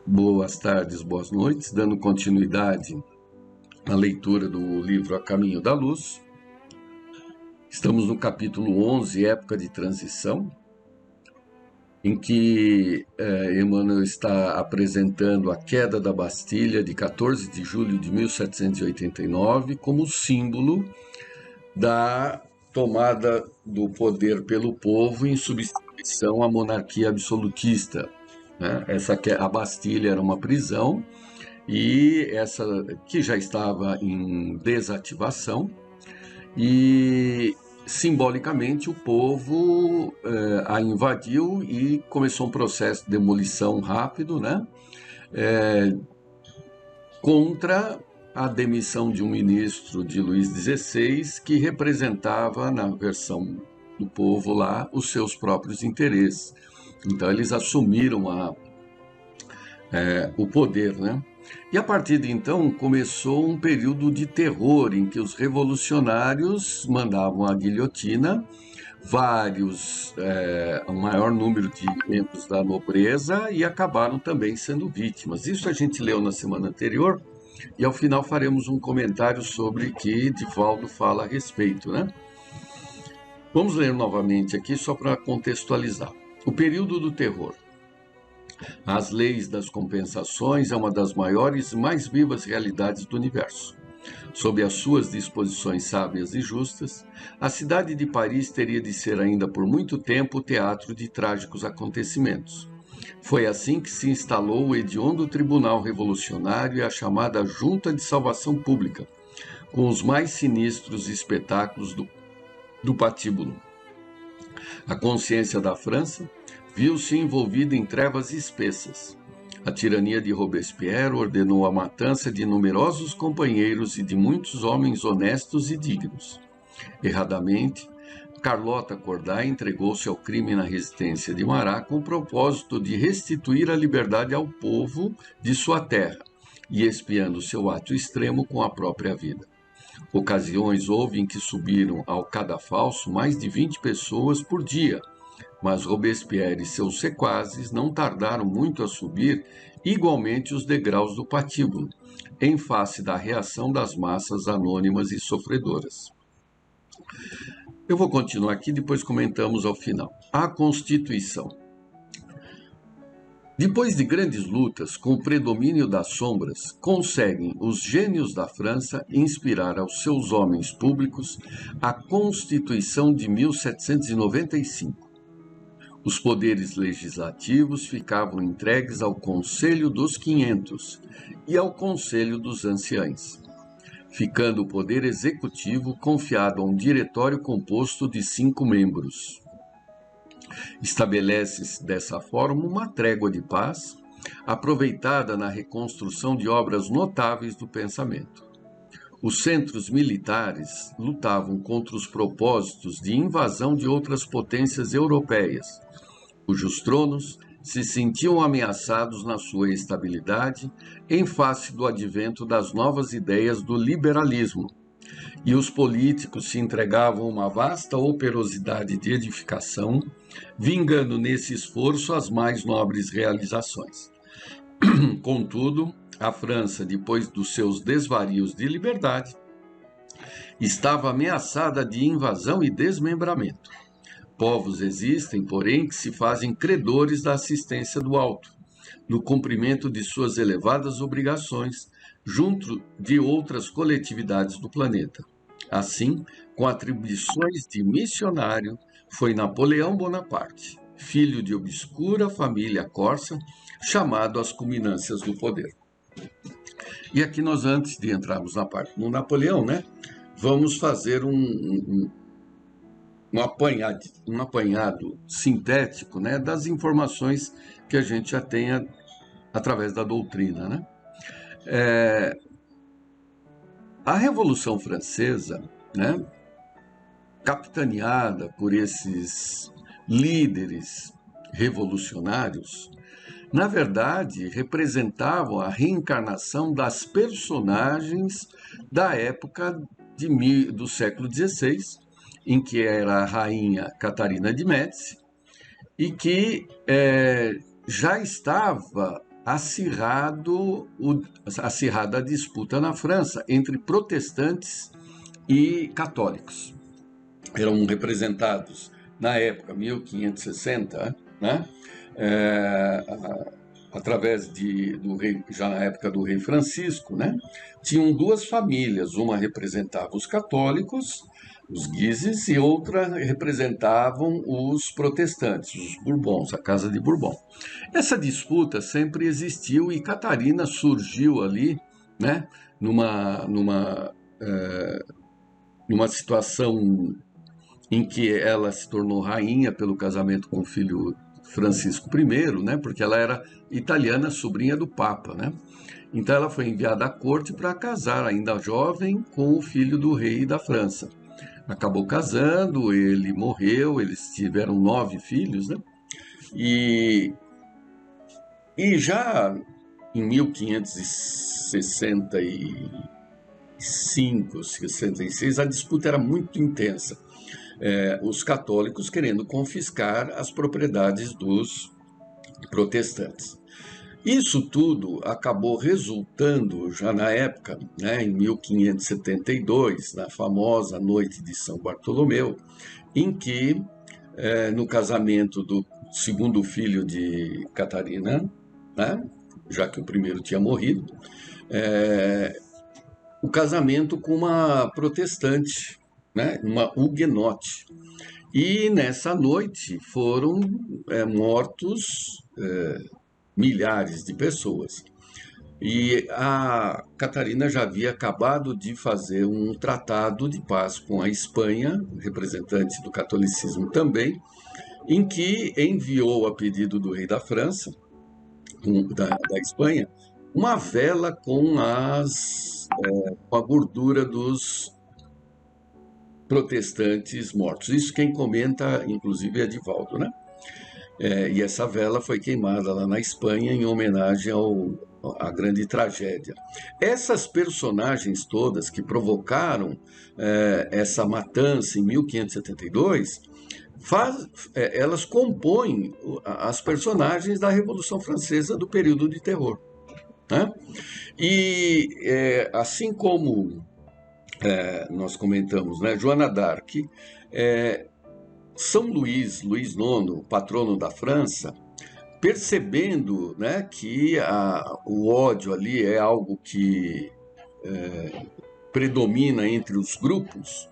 Boas tardes, boas noites, dando continuidade à leitura do livro A Caminho da Luz. Estamos no capítulo 11, Época de Transição, em que Emmanuel está apresentando a queda da Bastilha de 14 de julho de 1789 como símbolo da tomada do poder pelo povo em substituição à monarquia absolutista. A Bastilha era uma prisão e essa que já estava em desativação, e simbolicamente o povo a invadiu e começou um processo de demolição rápido, contra a demissão de um ministro de Luís XVI, que representava, na versão do povo lá, os seus próprios interesses. Então eles assumiram o poder, E a partir de então começou um período de terror em que os revolucionários mandavam a guilhotina um maior número de membros da nobreza, e acabaram também sendo vítimas. Isso a gente leu na semana anterior, e ao final faremos um comentário sobre que Divaldo fala a respeito, Vamos ler novamente aqui só para contextualizar. O período do terror. As leis das compensações é uma das maiores e mais vivas realidades do universo. Sob as suas disposições sábias e justas, a cidade de Paris teria de ser ainda por muito tempo teatro de trágicos acontecimentos. Foi assim que se instalou o hediondo Tribunal Revolucionário e a chamada Junta de Salvação Pública, com os mais sinistros espetáculos do patíbulo. A consciência da França viu-se envolvida em trevas espessas. A tirania de Robespierre ordenou a matança de numerosos companheiros e de muitos homens honestos e dignos. Erradamente, Carlota Corday entregou-se ao crime na resistência de Marat com o propósito de restituir a liberdade ao povo de sua terra, e expiando seu ato extremo com a própria vida. Ocasiões houve em que subiram ao cadafalso mais de 20 pessoas por dia, mas Robespierre e seus sequazes não tardaram muito a subir igualmente os degraus do patíbulo, em face da reação das massas anônimas e sofredoras. Eu vou continuar aqui, depois comentamos ao final. A Constituição. Depois de grandes lutas, com o predomínio das sombras, conseguem os gênios da França inspirar aos seus homens públicos a Constituição de 1795. Os poderes legislativos ficavam entregues ao Conselho dos 500 e ao Conselho dos Anciães, ficando o poder executivo confiado a um diretório composto de 5 membros. Estabelece-se dessa forma uma trégua de paz, aproveitada na reconstrução de obras notáveis do pensamento. Os centros militares lutavam contra os propósitos de invasão de outras potências europeias, cujos tronos se sentiam ameaçados na sua estabilidade em face do advento das novas ideias do liberalismo, e os políticos se entregavam a uma vasta operosidade de edificação, vingando nesse esforço as mais nobres realizações. Contudo, a França, depois dos seus desvarios de liberdade, estava ameaçada de invasão e desmembramento. Povos existem, porém, que se fazem credores da assistência do alto, no cumprimento de suas elevadas obrigações, junto de outras coletividades do planeta. Assim, com atribuições de missionário, foi Napoleão Bonaparte, filho de obscura família corsa, chamado às culminâncias do poder. E aqui nós, antes de entrarmos na parte do Napoleão, vamos fazer um apanhado sintético, das informações que a gente já tem através da doutrina, A Revolução Francesa, capitaneada por esses líderes revolucionários, na verdade, representavam a reencarnação das personagens da época do século XVI, em que era a rainha Catarina de Médici, e que já estava acirrada a disputa na França entre protestantes e católicos. Eram representados, na época, 1560, né? Através do rei, já na época do rei Francisco, né? Tinham duas famílias, uma representava os católicos, os Guises, e outra representavam os protestantes, os Bourbons, a Casa de Bourbon. Essa disputa sempre existiu e Catarina surgiu ali, né? Numa situação em que ela se tornou rainha pelo casamento com o filho Francisco I, né? Porque ela era italiana, sobrinha do Papa, né? Então ela foi enviada à corte para casar, ainda jovem, com o filho do rei da França. Acabou casando, ele morreu, eles tiveram 9 filhos, né? E já em 1565, 66, a disputa era muito intensa. Os católicos querendo confiscar as propriedades dos protestantes. Isso tudo acabou resultando, já na época, né, em 1572, na famosa Noite de São Bartolomeu, em que, no casamento do segundo filho de Catarina, né, já que o primeiro tinha morrido, o casamento com uma protestante, né, uma huguenote. E nessa noite foram mortos milhares de pessoas. E a Catarina já havia acabado de fazer um tratado de paz com a Espanha, representante do catolicismo também, em que enviou, a pedido do rei da França, da Espanha, uma vela com a gordura dos protestantes mortos. Isso quem comenta, inclusive, é Divaldo, né? E essa vela foi queimada lá na Espanha em homenagem à grande tragédia. Essas personagens todas que provocaram essa matança em 1572, elas compõem as personagens da Revolução Francesa do período de terror, né? E assim como nós comentamos, né, Joana d'Arc, São Luís, Luís IX, patrono da França, percebendo, né, que o ódio ali é algo que predomina entre os grupos,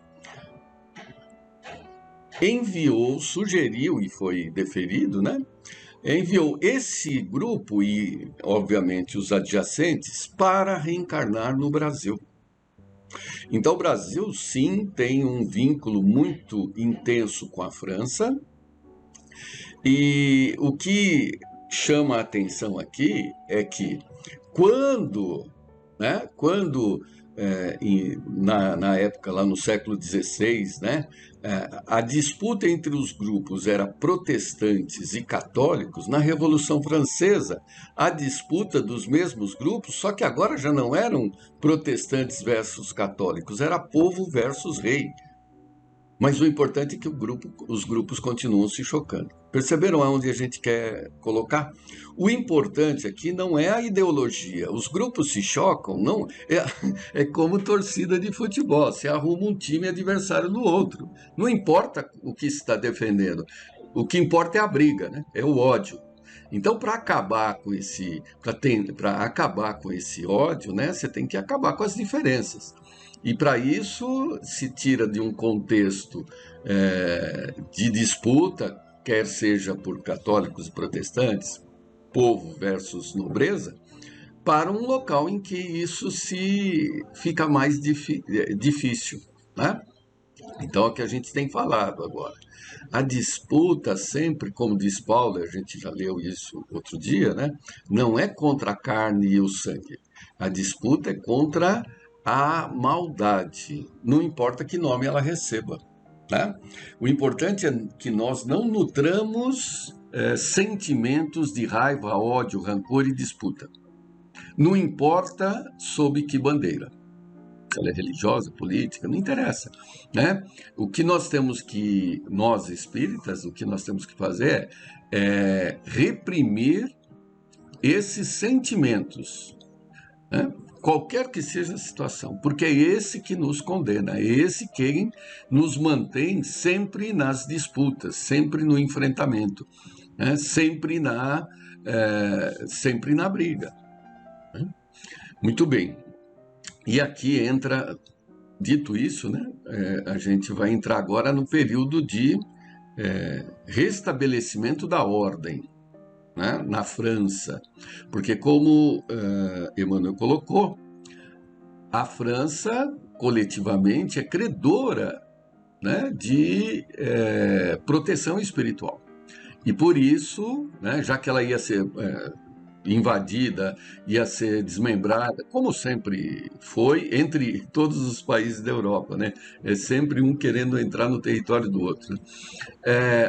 sugeriu, e foi deferido, né, enviou esse grupo e, obviamente, os adjacentes para reencarnar no Brasil. Então, o Brasil, sim, tem um vínculo muito intenso com a França, e o que chama a atenção aqui é que quando na época, lá no século XVI, né, a disputa entre os grupos era protestantes e católicos, na Revolução Francesa, a disputa dos mesmos grupos, só que agora já não eram protestantes versus católicos, era povo versus rei. Mas o importante é que os grupos continuam se chocando. Perceberam aonde a gente quer colocar? O importante aqui não é a ideologia. Os grupos se chocam, não é como torcida de futebol. Você arruma um time adversário do outro. Não importa o que se está defendendo. O que importa é a briga, né? É o ódio. Então, para acabar com esse ódio, né, você tem que acabar com as diferenças. E para isso se tira de um contexto de disputa, quer seja por católicos e protestantes, povo versus nobreza, para um local em que isso fica mais difícil, né? Então, é o que a gente tem falado agora. A disputa sempre, como diz Paulo, a gente já leu isso outro dia, né? Não é contra a carne e o sangue. A disputa é contra a maldade, não importa que nome ela receba, né? O importante é que nós não nutramos sentimentos de raiva, ódio, rancor e disputa. Não importa sob que bandeira. Se ela é religiosa, política, não interessa, né? Nós espíritas, o que nós temos que fazer é reprimir esses sentimentos, né? Qualquer que seja a situação, porque é esse que nos condena, é esse quem nos mantém sempre nas disputas, sempre no enfrentamento, né? Sempre na briga. Né? Muito bem. E aqui entra, dito isso, né? A gente vai entrar agora no período de restabelecimento da ordem, né, na França, porque como Emmanuel colocou, a França coletivamente é credora, né, de proteção espiritual. E por isso, né, já que ela ia ser invadida, ia ser desmembrada, como sempre foi entre todos os países da Europa, né? É sempre um querendo entrar no território do outro, né?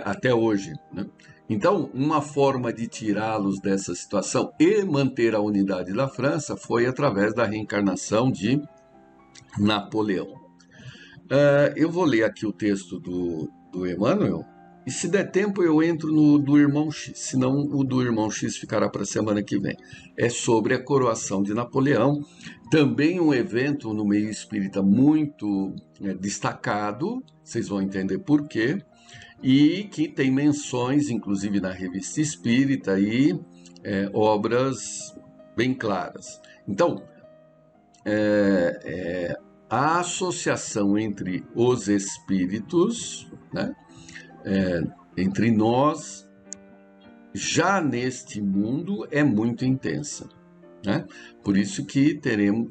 Até hoje, né? Então, uma forma de tirá-los dessa situação e manter a unidade da França foi através da reencarnação de Napoleão. Eu vou ler aqui o texto do Emmanuel, e se der tempo eu entro no do irmão X, senão o do irmão X ficará para a semana que vem. É sobre a coroação de Napoleão, também um evento no meio espírita muito destacado, vocês vão entender por quê, e que tem menções, inclusive na Revista Espírita, e obras bem claras. Então, a associação entre os espíritos, né, entre nós, já neste mundo, é muito intensa, né? Por isso que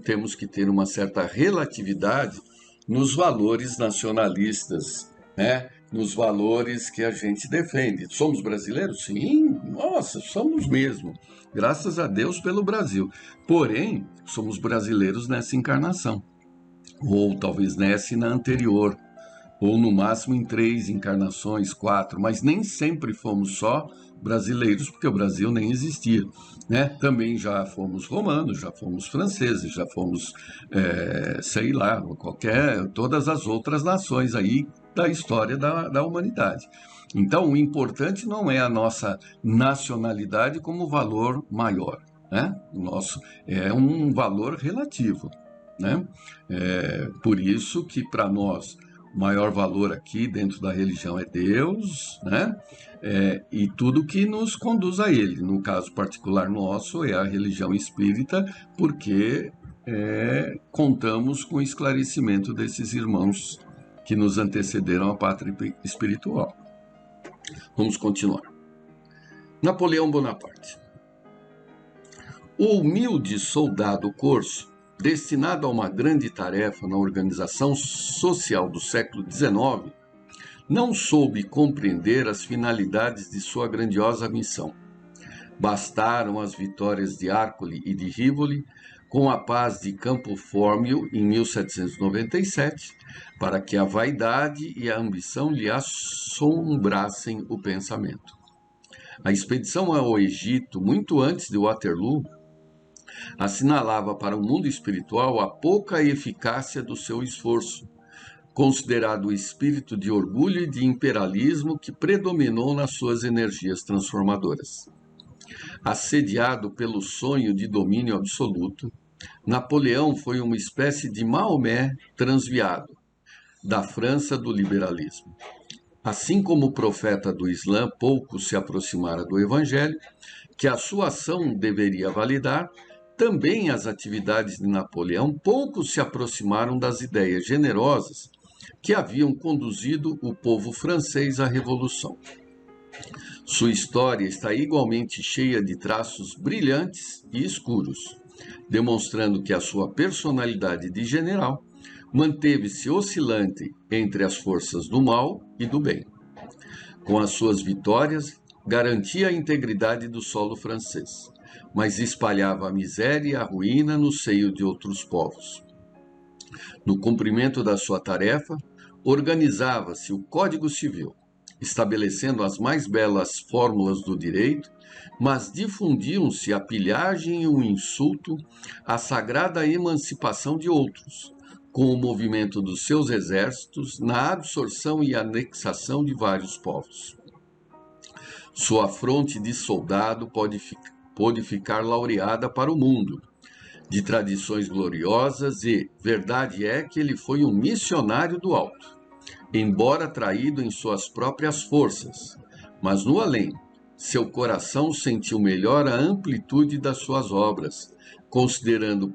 temos que ter uma certa relatividade nos valores nacionalistas, né? Nos valores que a gente defende. Somos brasileiros? Sim, nossa, somos mesmo. Graças a Deus pelo Brasil. Porém, somos brasileiros nessa encarnação, ou talvez nessa e na anterior, ou no máximo em 3 encarnações, 4, mas nem sempre fomos só brasileiros, porque o Brasil nem existia, né? Também já fomos romanos, já fomos franceses, já fomos, sei lá, todas as outras nações aí da história da humanidade. Então, o importante não é a nossa nacionalidade como valor maior, né? O nosso é um valor relativo, né? Por isso que para nós o maior valor aqui dentro da religião é Deus, né? E tudo que nos conduz a Ele. No caso particular nosso é a religião espírita, porque contamos com o esclarecimento desses irmãos que nos antecederam à pátria espiritual. Vamos continuar. Napoleão Bonaparte. O humilde soldado corso, destinado a uma grande tarefa na organização social do século XIX, não soube compreender as finalidades de sua grandiosa missão. Bastaram as vitórias de Arcole e de Rivoli, com a paz de Campo Fórmio em 1797, para que a vaidade e a ambição lhe assombrassem o pensamento. A expedição ao Egito, muito antes de Waterloo, assinalava para o mundo espiritual a pouca eficácia do seu esforço, considerado o espírito de orgulho e de imperialismo que predominou nas suas energias transformadoras. Assediado pelo sonho de domínio absoluto, Napoleão foi uma espécie de Maomé transviado, da França do liberalismo. Assim como o profeta do Islã pouco se aproximara do Evangelho, que a sua ação deveria validar, também as atividades de Napoleão pouco se aproximaram das ideias generosas que haviam conduzido o povo francês à Revolução. Sua história está igualmente cheia de traços brilhantes e escuros, demonstrando que a sua personalidade de general manteve-se oscilante entre as forças do mal e do bem. Com as suas vitórias, garantia a integridade do solo francês, mas espalhava a miséria e a ruína no seio de outros povos. No cumprimento da sua tarefa, organizava-se o Código Civil, estabelecendo as mais belas fórmulas do direito, mas difundiam-se a pilhagem e o insulto à sagrada emancipação de outros, com o movimento dos seus exércitos na absorção e anexação de vários povos. Sua fronte de soldado pode pôde ficar laureada para o mundo, de tradições gloriosas e verdade é que ele foi um missionário do alto, embora traído em suas próprias forças, mas no além, seu coração sentiu melhor a amplitude das suas obras, considerando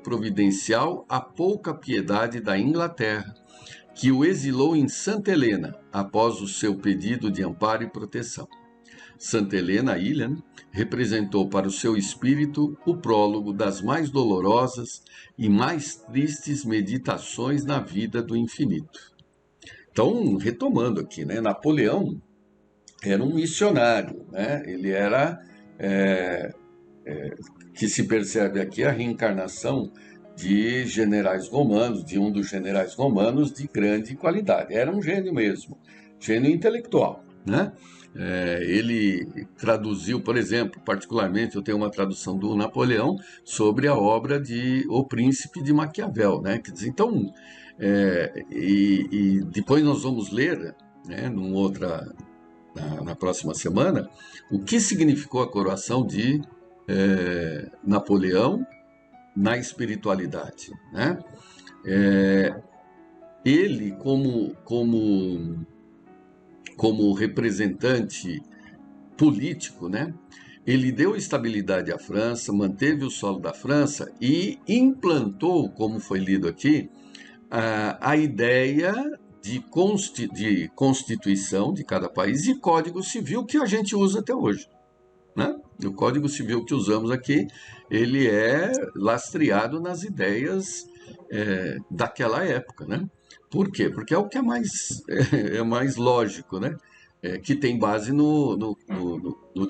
providencial a pouca piedade da Inglaterra, que o exilou em Santa Helena, após o seu pedido de amparo e proteção. Santa Helena, a ilha, representou para o seu espírito o prólogo das mais dolorosas e mais tristes meditações na vida do infinito. Então, retomando aqui, né, Napoleão era um missionário, né? Ele era, que se percebe aqui, a reencarnação de generais romanos, de um dos generais romanos de grande qualidade. Era um gênio mesmo, gênio intelectual, né? Ele traduziu, por exemplo, particularmente, eu tenho uma tradução do Napoleão sobre a obra de O Príncipe de Maquiavel, né? Quer dizer, então, e depois nós vamos ler, né, na próxima semana, o que significou a coroação de Napoleão na espiritualidade, né? Ele, como representante político, né? Ele deu estabilidade à França, manteve o solo da França e implantou, como foi lido aqui, a ideia de constituição de cada país e código civil que a gente usa até hoje, né? O código civil que usamos aqui, ele é lastreado nas ideias daquela época, né? Por quê? Porque é o que é mais lógico, né? Que tem base no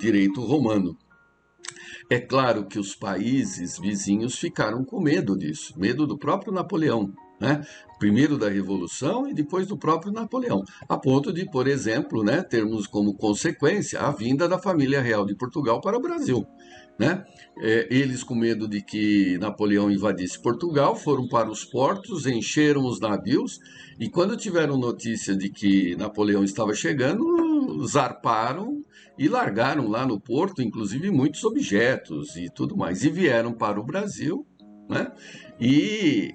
direito romano. É claro que os países vizinhos ficaram com medo disso, medo do próprio Napoleão, né? Primeiro da Revolução e depois do próprio Napoleão, a ponto de, por exemplo, né, termos como consequência a vinda da família real de Portugal para o Brasil, né? Eles, com medo de que Napoleão invadisse Portugal, foram para os portos, encheram os navios e quando tiveram notícia de que Napoleão estava chegando, zarparam e largaram lá no porto, inclusive muitos objetos e tudo mais, e vieram para o Brasil, né? E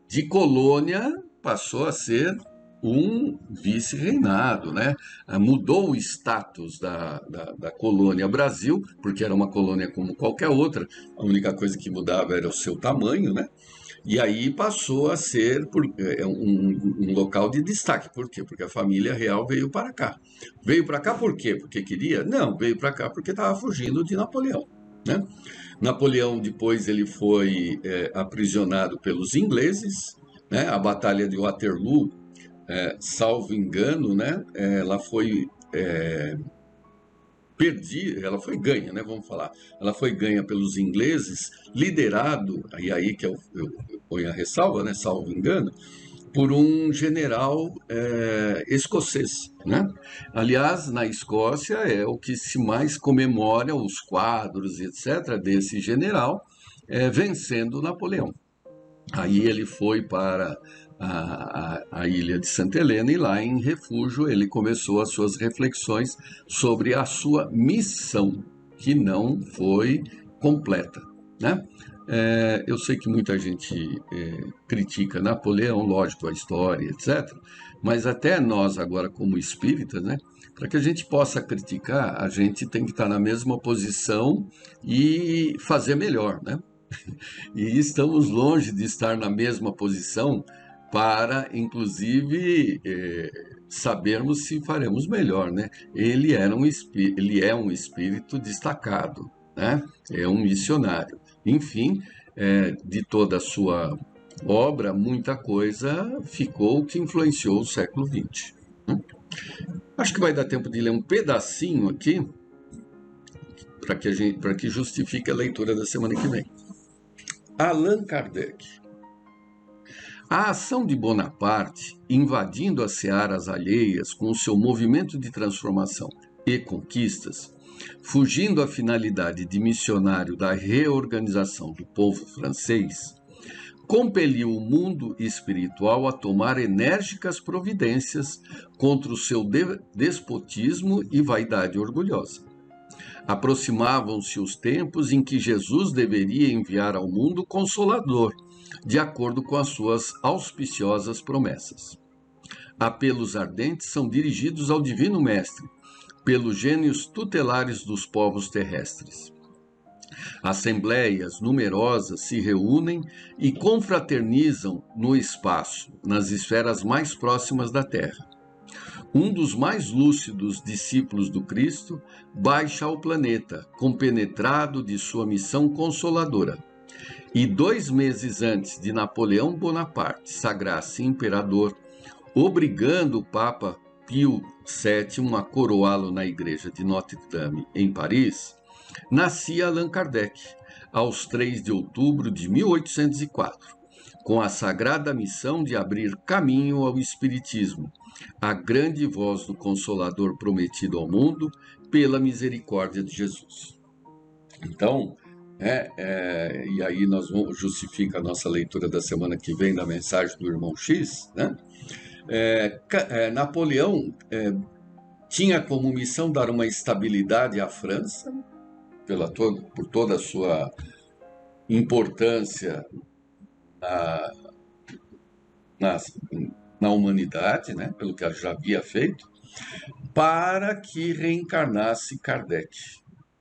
de colônia passou a ser um vice-reinado, né? Mudou o status da colônia Brasil, porque era uma colônia como qualquer outra, a única coisa que mudava era o seu tamanho, né? E aí passou a ser um local de destaque. Por quê? Porque a família real veio para cá. Veio para cá por quê? Porque queria? Não, veio para cá porque estava fugindo de Napoleão, né? Napoleão depois ele foi aprisionado pelos ingleses, né? A Batalha de Waterloo, salvo engano, né? Ela foi ela foi ganha, né? Vamos falar. Ela foi ganha pelos ingleses, liderado, e aí que eu ponho a ressalva, né? Salvo engano, por um general escocês, né? Aliás, na Escócia é o que se mais comemora os quadros, etc., desse general vencendo Napoleão. Aí ele foi para a ilha de Santa Helena e lá em refúgio ele começou as suas reflexões sobre a sua missão, que não foi completa, né? Eu sei que muita gente critica Napoleão, lógico, a história, etc., mas até nós agora como espíritas, né, para que a gente possa criticar, a gente tem que estar na mesma posição e fazer melhor, né? E estamos longe de estar na mesma posição para, inclusive, sabermos se faremos melhor, né? Ele é um espírito destacado, né? É um missionário. Enfim, de toda a sua obra, muita coisa ficou que influenciou o século XX. Né? Acho que vai dar tempo de ler um pedacinho aqui para que justifique a leitura da semana que vem. Allan Kardec. A ação de Bonaparte, invadindo as searas alheias com o seu movimento de transformação e conquistas, fugindo à finalidade de missionário da reorganização do povo francês, compeliu o mundo espiritual a tomar enérgicas providências contra o seu despotismo e vaidade orgulhosa. Aproximavam-se os tempos em que Jesus deveria enviar ao mundo o Consolador, de acordo com as suas auspiciosas promessas. Apelos ardentes são dirigidos ao Divino Mestre, pelos gênios tutelares dos povos terrestres. Assembleias numerosas se reúnem e confraternizam no espaço, nas esferas mais próximas da Terra. Um dos mais lúcidos discípulos do Cristo baixa ao planeta, compenetrado de sua missão consoladora. E 2 meses antes de Napoleão Bonaparte sagrar-se imperador, obrigando o Papa Pio VII a coroá-lo na igreja de Notre-Dame, em Paris, nascia Allan Kardec, aos 3 de outubro de 1804, com a sagrada missão de abrir caminho ao Espiritismo, a grande voz do Consolador prometido ao mundo pela misericórdia de Jesus. Então, e aí nós vamos justificar a nossa leitura da semana que vem da mensagem do irmão X, né? Napoleão tinha como missão dar uma estabilidade à França, por toda a sua importância na humanidade, né, pelo que ela já havia feito, para que reencarnasse Kardec,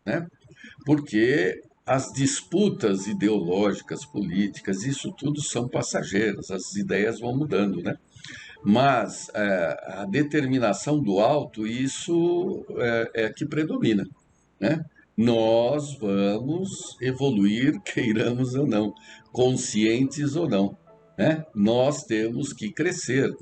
né? Porque as disputas ideológicas, políticas, isso tudo são passageiras, as ideias vão mudando, né? Mas a determinação do alto, isso é que predomina, né? Nós vamos evoluir, queiramos ou não, conscientes ou não, né? Nós temos que crescer,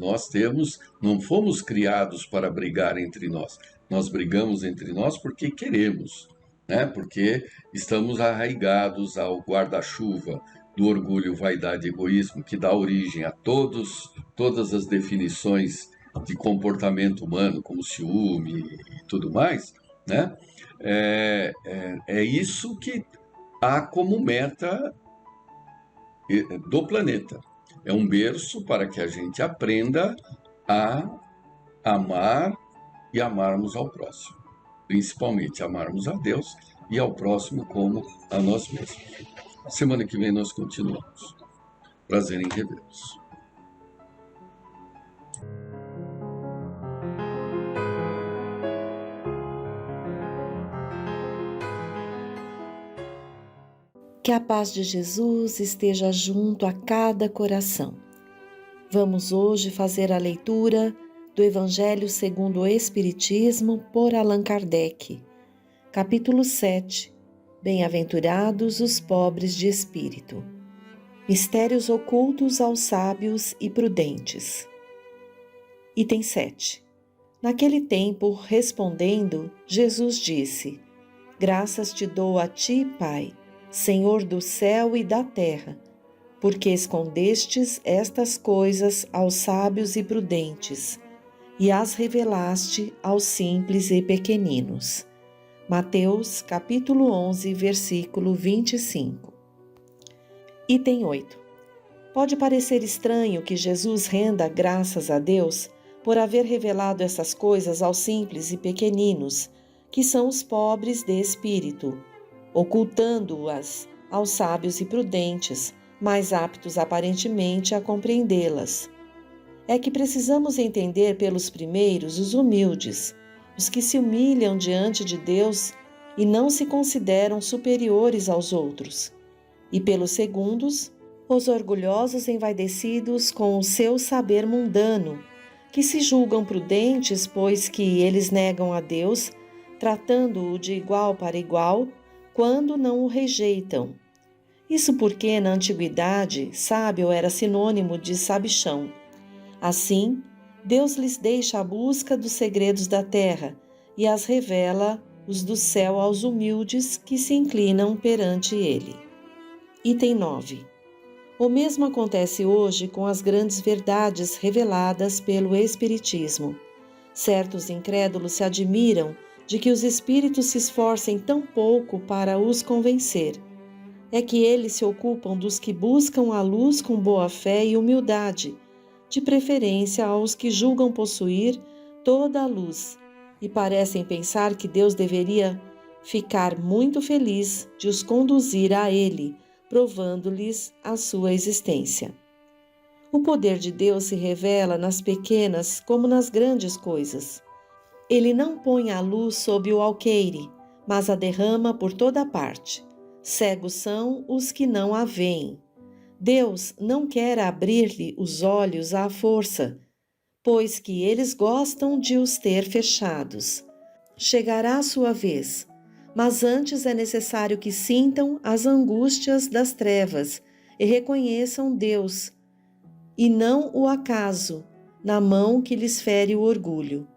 não fomos criados para brigar entre nós, nós brigamos entre nós porque queremos, né? Porque estamos arraigados ao guarda-chuva do orgulho, vaidade e egoísmo, que dá origem a todas as definições de comportamento humano, como ciúme e tudo mais, né? É isso que há como meta do planeta. É um berço para que a gente aprenda a amar e amarmos ao próximo. Principalmente amarmos a Deus e ao próximo como a nós mesmos. Semana que vem nós continuamos. Prazer em revê-los. Que a paz de Jesus esteja junto a cada coração. Vamos hoje fazer a leitura do Evangelho segundo o Espiritismo por Allan Kardec, capítulo 7. Bem-aventurados os pobres de espírito. Mistérios ocultos aos sábios e prudentes. Item 7. Naquele tempo, respondendo, Jesus disse: Graças te dou a ti, Pai, Senhor do céu e da terra, porque escondestes estas coisas aos sábios e prudentes, e as revelaste aos simples e pequeninos. Mateus, capítulo 11, versículo 25. Item 8. Pode parecer estranho que Jesus renda graças a Deus por haver revelado essas coisas aos simples e pequeninos, que são os pobres de espírito, ocultando-as aos sábios e prudentes, mais aptos aparentemente a compreendê-las. É que precisamos entender pelos primeiros os humildes, os que se humilham diante de Deus e não se consideram superiores aos outros, e pelos segundos, os orgulhosos envaidecidos com o seu saber mundano, que se julgam prudentes, pois que eles negam a Deus, tratando-o de igual para igual, quando não o rejeitam. Isso porque, na antiguidade, sábio era sinônimo de sabichão. Assim, Deus lhes deixa a busca dos segredos da terra e as revela os do céu aos humildes que se inclinam perante ele. Item 9. O mesmo acontece hoje com as grandes verdades reveladas pelo Espiritismo. Certos incrédulos se admiram de que os espíritos se esforcem tão pouco para os convencer. É que eles se ocupam dos que buscam a luz com boa fé e humildade, de preferência aos que julgam possuir toda a luz, e parecem pensar que Deus deveria ficar muito feliz de os conduzir a Ele, provando-lhes a sua existência. O poder de Deus se revela nas pequenas como nas grandes coisas. Ele não põe a luz sob o alqueire, mas a derrama por toda parte. Cegos são os que não a veem. Deus não quer abrir-lhe os olhos à força, pois que eles gostam de os ter fechados. Chegará a sua vez, mas antes é necessário que sintam as angústias das trevas e reconheçam Deus, e não o acaso, na mão que lhes fere o orgulho.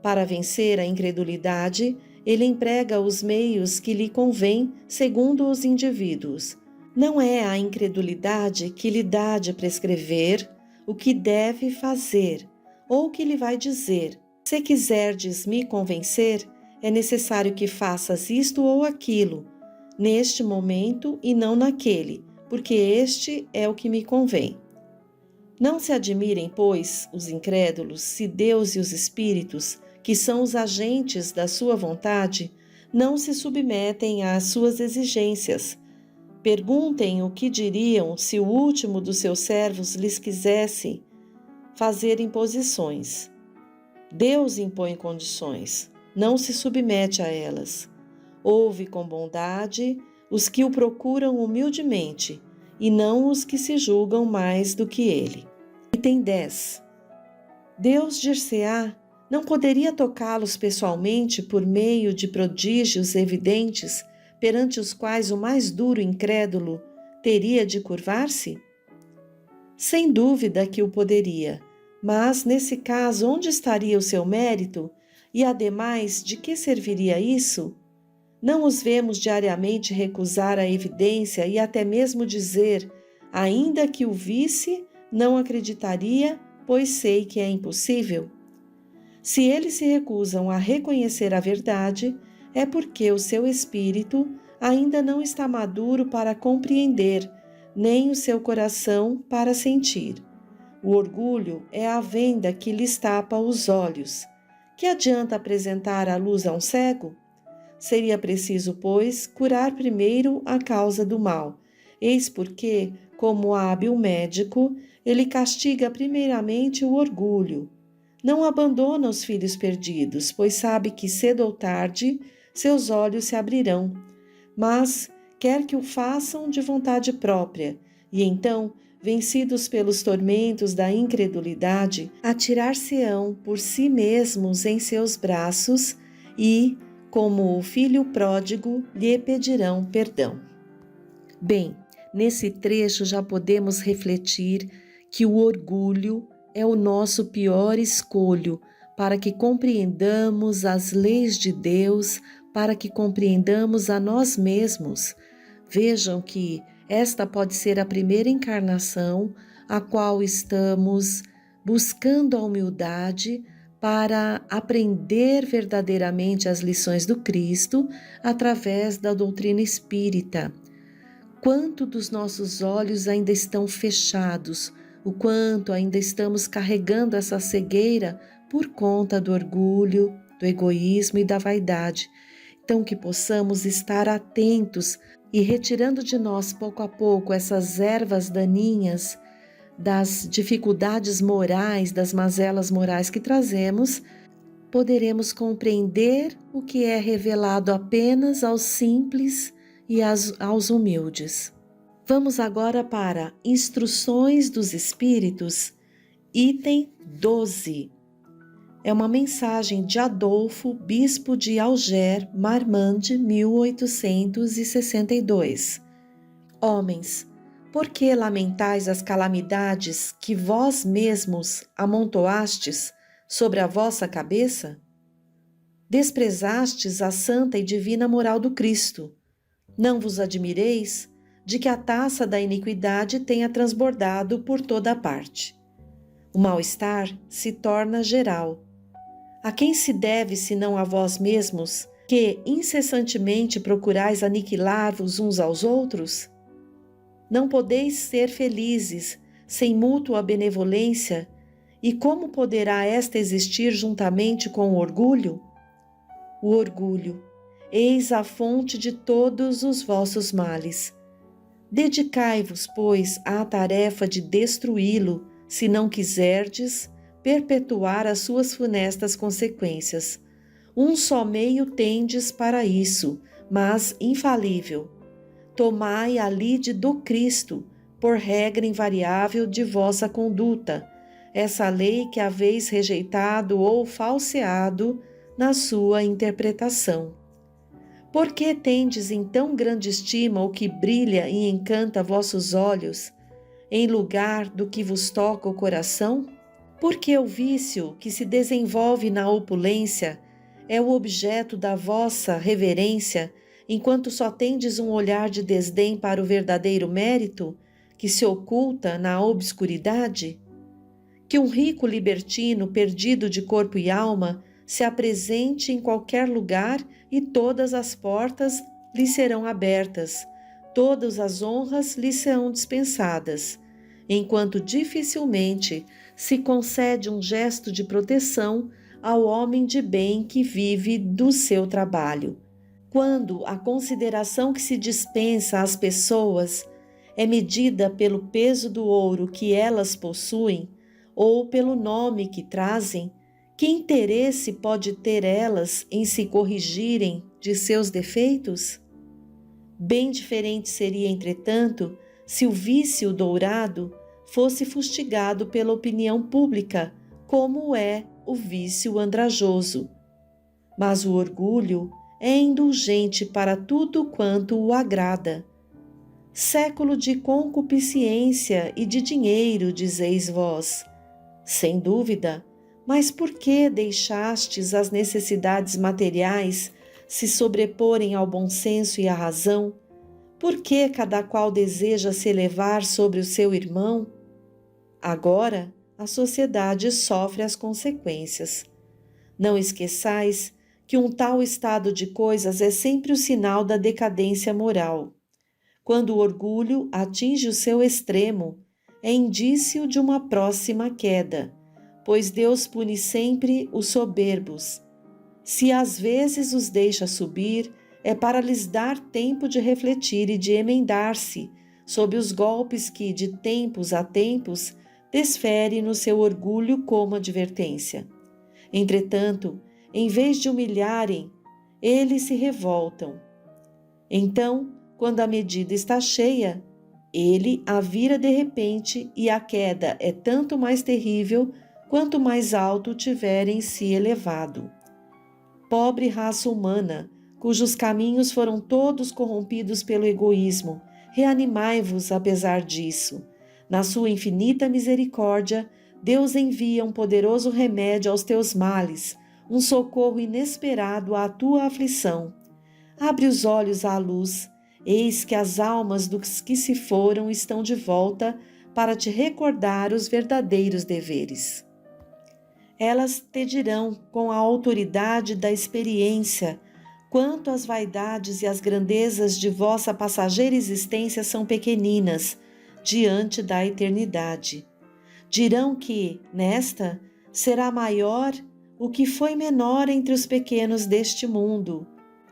Para vencer a incredulidade, ele emprega os meios que lhe convém segundo os indivíduos. Não é a incredulidade que lhe dá de prescrever o que deve fazer ou o que lhe vai dizer. Se quiserdes me convencer, é necessário que faças isto ou aquilo, neste momento e não naquele, porque este é o que me convém. Não se admirem, pois, os incrédulos, se Deus e os espíritos, que são os agentes da sua vontade, não se submetem às suas exigências. Perguntem o que diriam se o último dos seus servos lhes quisesse fazer imposições. Deus impõe condições, não se submete a elas. Ouve com bondade os que o procuram humildemente, e não os que se julgam mais do que ele. Item 10. Deus, dir-se-á, não poderia tocá-los pessoalmente por meio de prodígios evidentes, perante os quais o mais duro incrédulo teria de curvar-se? Sem dúvida que o poderia, mas nesse caso onde estaria o seu mérito? E ademais, de que serviria isso? Não os vemos diariamente recusar a evidência e até mesmo dizer, ainda que o visse, não acreditaria, pois sei que é impossível? Se eles se recusam a reconhecer a verdade, é porque o seu espírito ainda não está maduro para compreender, nem o seu coração para sentir. O orgulho é a venda que lhes tapa os olhos. Que adianta apresentar a luz a um cego? Seria preciso, pois, curar primeiro a causa do mal. Eis porque, como hábil médico, ele castiga primeiramente o orgulho. Não abandona os filhos perdidos, pois sabe que cedo ou tarde seus olhos se abrirão, mas quer que o façam de vontade própria, e então, vencidos pelos tormentos da incredulidade, atirar-se-ão por si mesmos em seus braços e, como o filho pródigo, lhe pedirão perdão. Bem, nesse trecho já podemos refletir que o orgulho é o nosso pior escolho para que compreendamos as leis de Deus, para que compreendamos a nós mesmos. Vejam que esta pode ser a primeira encarnação a qual estamos buscando a humildade para aprender verdadeiramente as lições do Cristo através da doutrina espírita. Quanto dos nossos olhos ainda estão fechados, o quanto ainda estamos carregando essa cegueira por conta do orgulho, do egoísmo e da vaidade. Então, que possamos estar atentos e retirando de nós pouco a pouco essas ervas daninhas das dificuldades morais, das mazelas morais que trazemos, poderemos compreender o que é revelado apenas aos simples e aos humildes. Vamos agora para Instruções dos Espíritos, item 12. É uma mensagem de Adolfo, bispo de Alger, Marmande, 1862. Homens, por que lamentais as calamidades que vós mesmos amontoastes sobre a vossa cabeça? Desprezastes a santa e divina moral do Cristo. Não vos admireis de que a taça da iniquidade tenha transbordado por toda a parte. O mal-estar se torna geral. A quem se deve senão a vós mesmos, que incessantemente procurais aniquilar-vos uns aos outros? Não podeis ser felizes sem mútua benevolência, e como poderá esta existir juntamente com o orgulho? O orgulho eis a fonte de todos os vossos males. Dedicai-vos, pois, à tarefa de destruí-lo, se não quiserdes perpetuar as suas funestas consequências. Um só meio tendes para isso, mas infalível. Tomai a lide do Cristo, por regra invariável de vossa conduta, essa lei que haveis rejeitado ou falseado na sua interpretação. Por que tendes em tão grande estima o que brilha e encanta vossos olhos, em lugar do que vos toca o coração? Porque o vício que se desenvolve na opulência é o objeto da vossa reverência, enquanto só tendes um olhar de desdém para o verdadeiro mérito, que se oculta na obscuridade? Que um rico libertino perdido de corpo e alma se apresente em qualquer lugar e todas as portas lhe serão abertas, todas as honras lhe serão dispensadas, enquanto dificilmente se concede um gesto de proteção ao homem de bem que vive do seu trabalho. Quando a consideração que se dispensa às pessoas é medida pelo peso do ouro que elas possuem ou pelo nome que trazem, que interesse pode ter elas em se corrigirem de seus defeitos? Bem diferente seria, entretanto, se o vício dourado fosse fustigado pela opinião pública, como é o vício andrajoso. Mas o orgulho é indulgente para tudo quanto o agrada. Século de concupiscência e de dinheiro, dizeis vós. Sem dúvida, mas por que deixastes as necessidades materiais se sobreporem ao bom senso e à razão? Por que cada qual deseja se elevar sobre o seu irmão? Agora, a sociedade sofre as consequências. Não esqueçais que um tal estado de coisas é sempre o sinal da decadência moral. Quando o orgulho atinge o seu extremo, é indício de uma próxima queda, pois Deus pune sempre os soberbos. Se às vezes os deixa subir, é para lhes dar tempo de refletir e de emendar-se sob os golpes que, de tempos a tempos, desfere no seu orgulho como advertência. Entretanto, em vez de humilharem, eles se revoltam. Então, quando a medida está cheia, ele a vira de repente e a queda é tanto mais terrível quanto mais alto tiverem se elevado. Pobre raça humana, cujos caminhos foram todos corrompidos pelo egoísmo, reanimai-vos apesar disso. Na sua infinita misericórdia, Deus envia um poderoso remédio aos teus males, um socorro inesperado à tua aflição. Abre os olhos à luz, eis que as almas dos que se foram estão de volta para te recordar os verdadeiros deveres. Elas te dirão com a autoridade da experiência quanto as vaidades e as grandezas de vossa passageira existência são pequeninas diante da eternidade. Dirão que, nesta, será maior o que foi menor entre os pequenos deste mundo,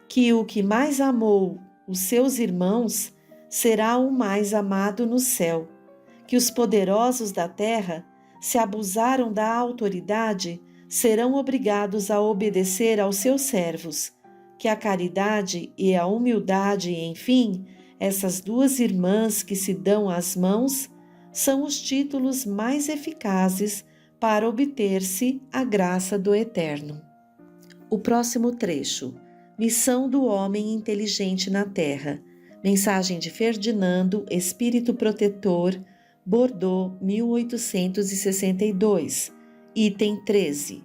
que o que mais amou os seus irmãos será o mais amado no céu, que os poderosos da terra, se abusaram da autoridade, serão obrigados a obedecer aos seus servos, que a caridade e a humildade, enfim, essas duas irmãs que se dão as mãos, são os títulos mais eficazes para obter-se a graça do Eterno. O próximo trecho. Missão do homem inteligente na Terra. Mensagem de Ferdinando, Espírito Protetor, Bordeaux, 1862. Item 13.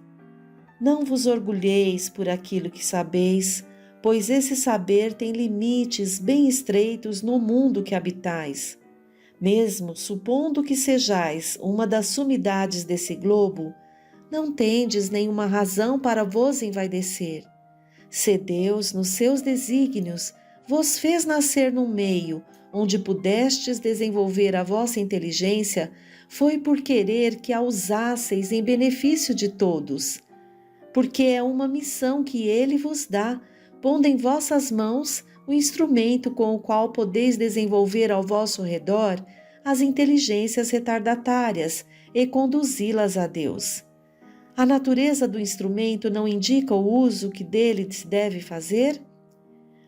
Não vos orgulheis por aquilo que sabeis, pois esse saber tem limites bem estreitos no mundo que habitais. Mesmo supondo que sejais uma das sumidades desse globo, não tendes nenhuma razão para vos envaidecer. Se Deus, nos seus desígnios, vos fez nascer num meio onde pudestes desenvolver a vossa inteligência, foi por querer que a usasseis em benefício de todos. Porque é uma missão que Ele vos dá, pondo em vossas mãos o instrumento com o qual podeis desenvolver ao vosso redor as inteligências retardatárias e conduzi-las a Deus. A natureza do instrumento não indica o uso que dele se deve fazer?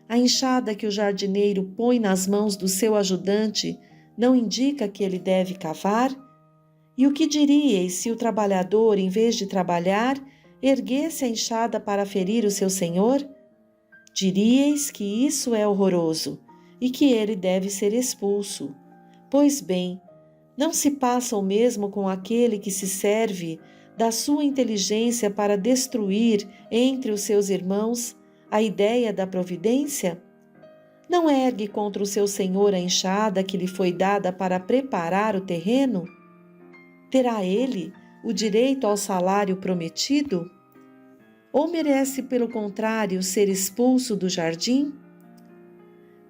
A enxada que o jardineiro põe nas mãos do seu ajudante não indica que ele deve cavar? E o que diríeis se o trabalhador, em vez de trabalhar, erguesse a enxada para ferir o seu senhor? Diríeis que isso é horroroso e que ele deve ser expulso. Pois bem, não se passa o mesmo com aquele que se serve da sua inteligência para destruir entre os seus irmãos a ideia da providência? Não ergue contra o seu senhor a enxada que lhe foi dada para preparar o terreno? Terá ele o direito ao salário prometido? Ou merece, pelo contrário, ser expulso do jardim?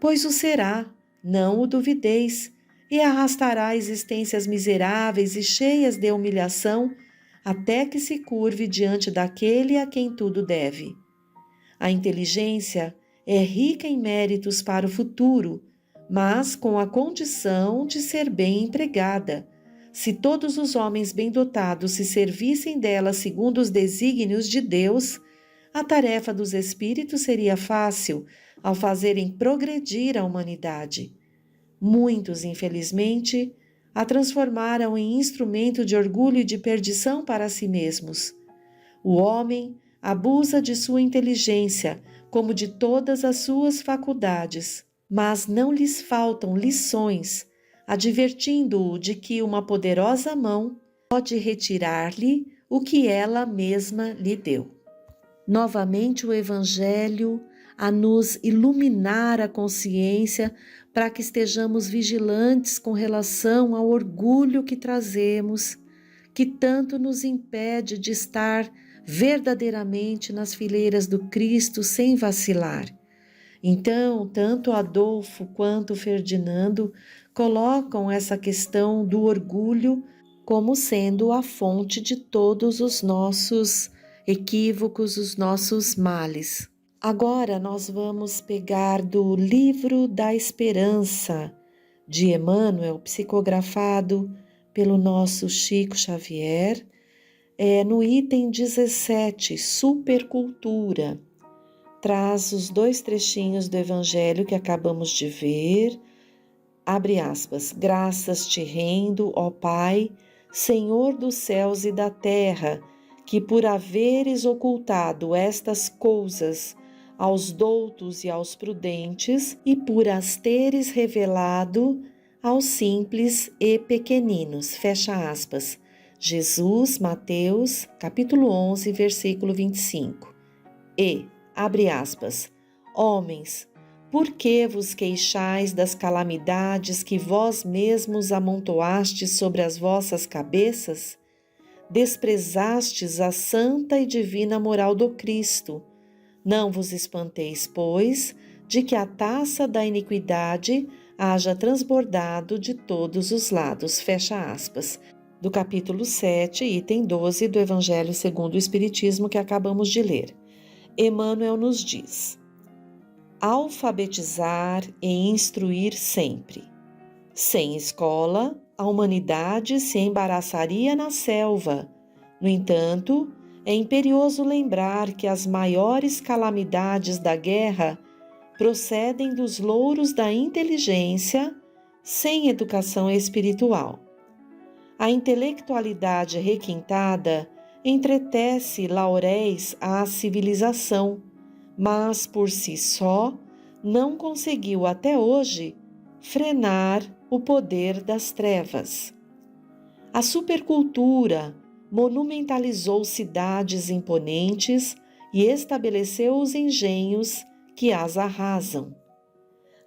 Pois o será, não o duvideis, e arrastará existências miseráveis e cheias de humilhação, até que se curve diante daquele a quem tudo deve. A inteligência é rica em méritos para o futuro, mas com a condição de ser bem empregada. Se todos os homens bem dotados se servissem dela segundo os desígnios de Deus, a tarefa dos espíritos seria fácil ao fazerem progredir a humanidade. Muitos, infelizmente, a transformaram em instrumento de orgulho e de perdição para si mesmos. O homem abusa de sua inteligência, como de todas as suas faculdades, mas não lhes faltam lições, advertindo-o de que uma poderosa mão pode retirar-lhe o que ela mesma lhe deu. Novamente o Evangelho a nos iluminar a consciência para que estejamos vigilantes com relação ao orgulho que trazemos, que tanto nos impede de estar verdadeiramente nas fileiras do Cristo sem vacilar. Então, tanto Adolfo quanto Ferdinando colocam essa questão do orgulho como sendo a fonte de todos os nossos equívocos, os nossos males. Agora nós vamos pegar do Livro da Esperança, de Emmanuel, psicografado pelo nosso Chico Xavier, no item 17, Supercultura. Traz os 2 trechinhos do Evangelho que acabamos de ver. Abre aspas. Graças te rendo, ó Pai, Senhor dos céus e da terra, que por haveres ocultado estas coisas aos doutos e aos prudentes, e por as teres revelado aos simples e pequeninos. Fecha aspas. Jesus, Mateus, capítulo 11, versículo 25. E, abre aspas, homens, por que vos queixais das calamidades que vós mesmos amontoastes sobre as vossas cabeças? Desprezastes a santa e divina moral do Cristo. Não vos espanteis, pois, de que a taça da iniquidade haja transbordado de todos os lados. Fecha aspas. Do capítulo 7, item 12 do Evangelho segundo o Espiritismo que acabamos de ler. Emmanuel nos diz: alfabetizar e instruir sempre. Sem escola, a humanidade se embaraçaria na selva. No entanto, é imperioso lembrar que as maiores calamidades da guerra procedem dos louros da inteligência sem educação espiritual. A intelectualidade requintada entretece lauréis à civilização, mas por si só não conseguiu até hoje frenar o poder das trevas. A supercultura monumentalizou cidades imponentes e estabeleceu os engenhos que as arrasam.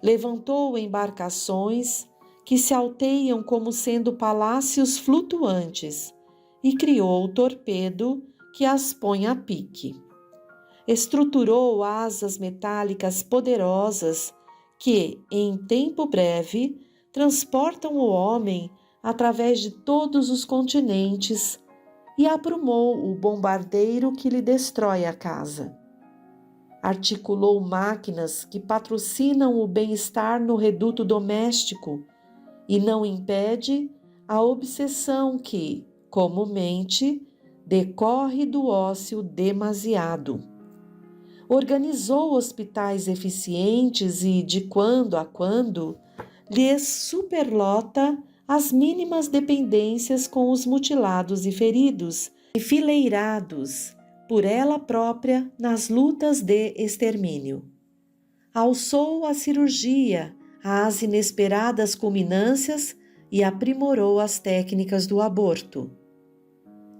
Levantou embarcações que se alteiam como sendo palácios flutuantes e criou o torpedo que as põe a pique. Estruturou asas metálicas poderosas que, em tempo breve, transportam o homem através de todos os continentes e aprumou o bombardeiro que lhe destrói a casa. articulou máquinas que patrocinam o bem-estar no reduto doméstico e não impede a obsessão que, comumente, decorre do ócio demasiado. Organizou hospitais eficientes e, de quando a quando, lhes superlota as mínimas dependências com os mutilados e feridos, enfileirados por ela própria nas lutas de extermínio. Alçou a cirurgia às inesperadas culminâncias e aprimorou as técnicas do aborto.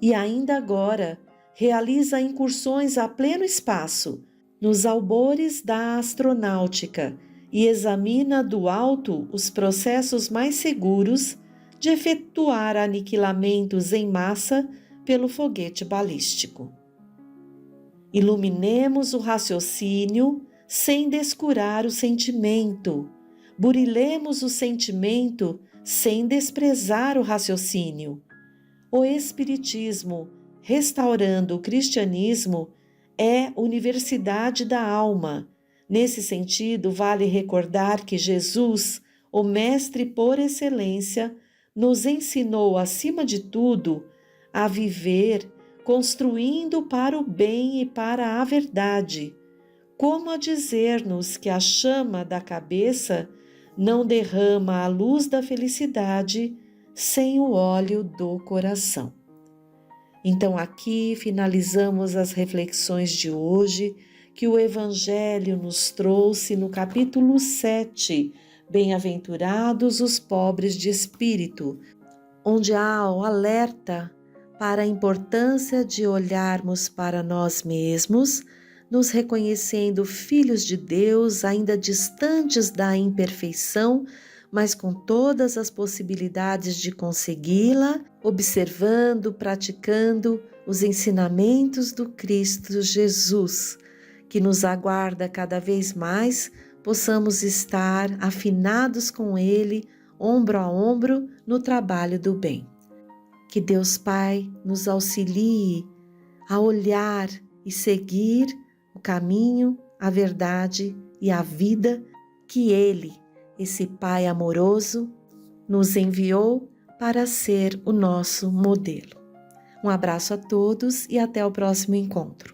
E ainda agora realiza incursões a pleno espaço, nos albores da astronáutica, e examina do alto os processos mais seguros de efetuar aniquilamentos em massa pelo foguete balístico. Iluminemos o raciocínio sem descurar o sentimento. Burilemos o sentimento sem desprezar o raciocínio. O Espiritismo, restaurando o cristianismo, é universidade da alma. Nesse sentido, vale recordar que Jesus, o Mestre por excelência, nos ensinou, acima de tudo, a viver construindo para o bem e para a verdade, como a dizer-nos que a chama da cabeça não derrama a luz da felicidade sem o óleo do coração. Então aqui finalizamos as reflexões de hoje que o Evangelho nos trouxe no capítulo 7, Bem-aventurados os pobres de espírito, onde há o alerta para a importância de olharmos para nós mesmos, nos reconhecendo filhos de Deus, ainda distantes da imperfeição, mas com todas as possibilidades de consegui-la, observando, praticando os ensinamentos do Cristo Jesus, que nos aguarda cada vez mais, possamos estar afinados com Ele, ombro a ombro, no trabalho do bem. Que Deus Pai nos auxilie a olhar e seguir o caminho, a verdade e a vida que Ele, esse Pai amoroso, nos enviou para ser o nosso modelo. Um abraço a todos e até o próximo encontro.